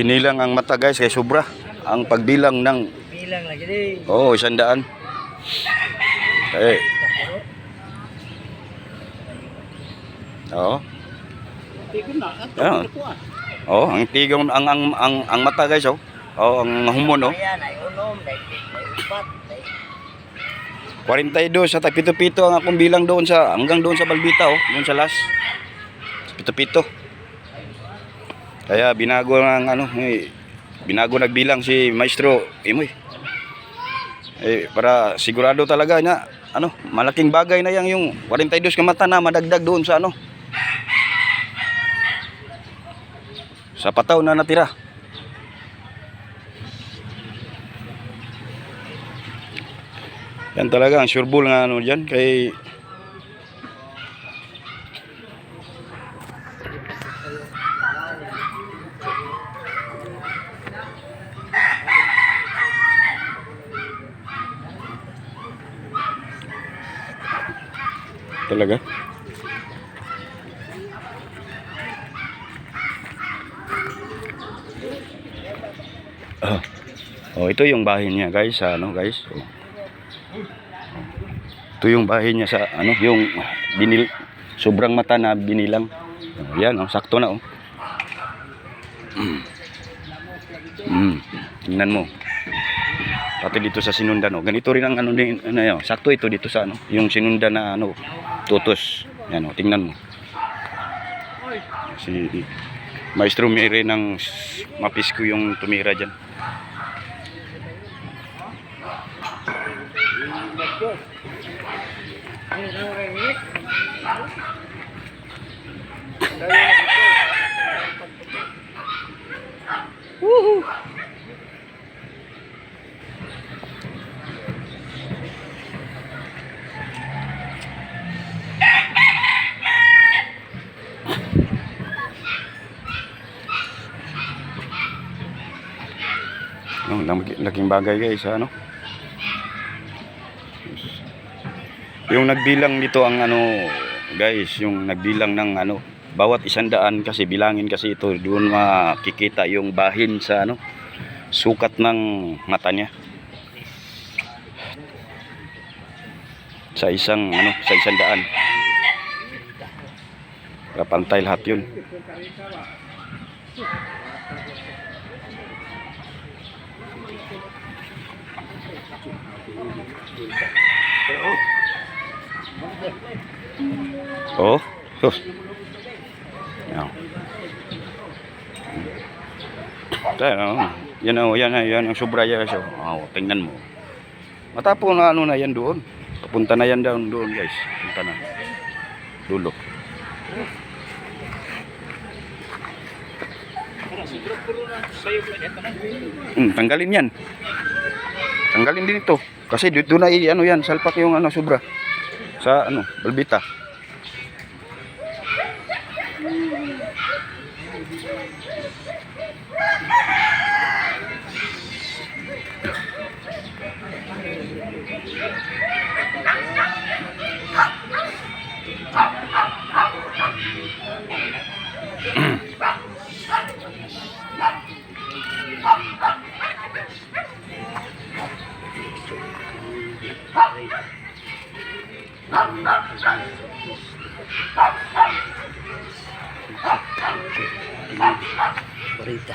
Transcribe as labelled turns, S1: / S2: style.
S1: Binilang ang mata guys kay sobra. Ang pagbilang ng
S2: Bilang lagi di.
S1: oh 100. Eh. Oh. Yeah. Oh, ang tigaw ang mata guys oh. Oh, ang humon oh.
S2: Ayan ay unom, ay upat,
S1: 42 sa pito-pito ang akong bilang doon sa hanggang doon sa Balbita oh, doon sa last. Pito-pito. Kaya binago ng binago nagbilang si Maestro Imoy. Para sigurado talaga na malaking bagay na yung 42 ka mata na madagdag doon sa sa pataw na natira. Yan talaga ang sureball nga diyan kay talaga. Oh, ito yung bahay niya guys, guys. Oh. Ito yung bahay niya sa yung sobrang mata na binilang. Oh, yan sakto na oh. Tingnan mo. Pati dito sa sinundan oh. Ganito rin ang sakto ito dito sa yung sinundan na tutos. Yan oh, tingnan mo. Si Maestro Mire ng Mapisco yung tumira diyan. Woohoo! Laking bagay guys yung nagbilang nito ang guys, yung nagbilang ng bawat 100 kasi bilangin kasi ito doon makikita yung bahin sa sukat ng mata niya sa isang sa 100 para pantay lahat yun. Oh, yan ang sobra yan siya. Oh, tingnan mo. Matapos na na yan doon. Papunta na yan doon guys. Punta na. Dulo. Tanggalin yan. Tanggalin din ito. Kasi dito na yan, salpak yung sobra. Sa Balbita. Berita.